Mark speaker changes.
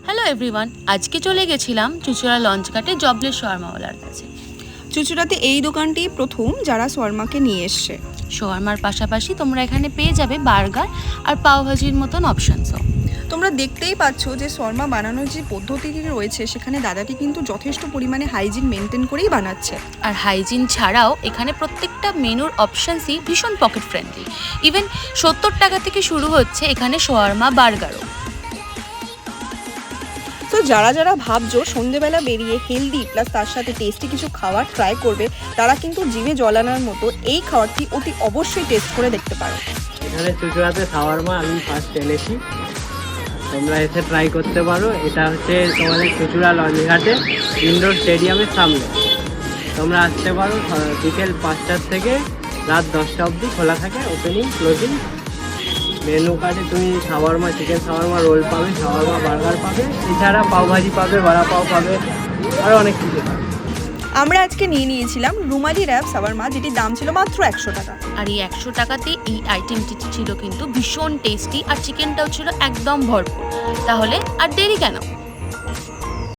Speaker 1: Hello everyone, আজকে চলে গেছিলাম চুচুড়া লঞ্চ ঘাটে জবলেস শর্মাওয়ালার কাছে।
Speaker 2: চুচুড়াতে এই দোকানটি প্রথম যারা শর্মাকে নিয়ে এসছে।
Speaker 1: শর্মার পাশাপাশি তোমরা এখানে পেয়ে যাবে বার্গার আর পাওভাজির মতন অপশানসও।
Speaker 2: তোমরা দেখতেই পাচ্ছ যে শর্মা বানানোর যে পদ্ধতিটি রয়েছে সেখানে দাদাটি কিন্তু যথেষ্ট পরিমাণে হাইজিন মেনটেন করেই বানাচ্ছে।
Speaker 1: আর হাইজিন ছাড়াও এখানে প্রত্যেকটা মেনুর অপশানসই ভীষণ পকেট ফ্রেন্ডলি। ইভেন 70 টাকা থেকে শুরু হচ্ছে এখানে শর্মা বার্গারও।
Speaker 2: তো যারা যারা ভাবছো সন্ধেবেলা বেরিয়ে হেলদি প্লাস তার সাথে টেস্টি কিছু খাবার ট্রাই করবে, তারা কিন্তু জিভে জল আনার মতো এই খাবারটি অতি অবশ্যই টেস্ট করে দেখতে পারো।
Speaker 3: এখানে চুচুড়াতে শাওয়ারমা আমি ফার্স্ট এনেছি, তোমরা এসে ট্রাই করতে পারো। এটা হচ্ছে তোমাদের চুচুড়া লঞ্চঘাটে ইনডোর স্টেডিয়ামের সামনে। তোমরা আসতে পারো, বিকেল 5টার থেকে রাত 10টা অবধি খোলা থাকে, ওপেনিং ক্লোজিং। মেনু কার্ডে তুমি শাওয়ারমা, চিকেন শাওয়ারমা রোল পাবে, শাওয়ারমা বার্গার পাবে, এছাড়া পাওভাজি পাবে, বড়া পাও পাবে, আরও অনেক কিছু পাবে।
Speaker 2: আমরা আজকে নিয়ে নিয়েছিলাম রুমালি র্যাপ শাওয়ারমা, যেটির দাম ছিল মাত্র 100 টাকা।
Speaker 1: আর এই 100 টাকাতে এই আইটেমটি ছিল কিন্তু ভীষণ টেস্টি, আর চিকেনটাও ছিল একদম ভরপুর। তাহলে আর দেরি কেন?